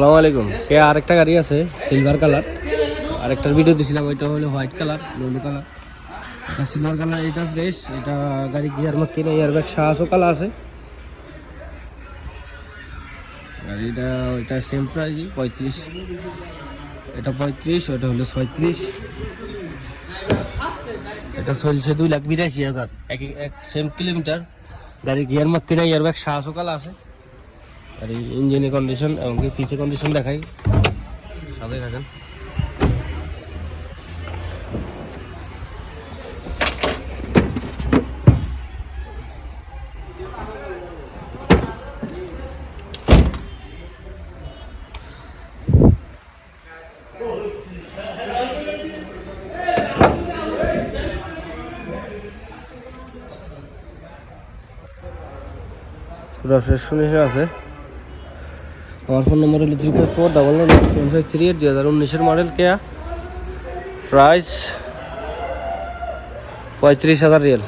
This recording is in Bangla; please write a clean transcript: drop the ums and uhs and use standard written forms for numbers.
আসসালামু আলাইকুম। আরেকটা গাড়ি আছে সিলভার কালার, আরেকটার ভিডিও দিছিলাম, ওইটা হলো হোয়াইট কালার, ব্লু কালার। এটা সিলভার কালার, এটা ফ্রেশ। এটা গাড়ি গিয়ার মাক্কি না, এয়ারব্যাগ সাহায্য কালা আছে গাড়িটা। ওইটা সেম প্রাইস 35, এটা 35, ওইটা হলো 36। এটা চলছে 2,82,000, এক সেম কিলোমিটার। গাড়ি গিয়ার মাক্কি না, এয়ারব্যাগ সাহায্য কালা আছে। আর এই ইঞ্জিনের কন্ডিশন এমনকি পিছে কন্ডিশন দেখাই, সাথে থাকেন। পুরো ফ্রেশ কন্ডিশন আছে। আমার ফোন নম্বর হলো 354997538। 2019-এর মডেল কেয়া, প্রাইস 35,000 রিয়াল।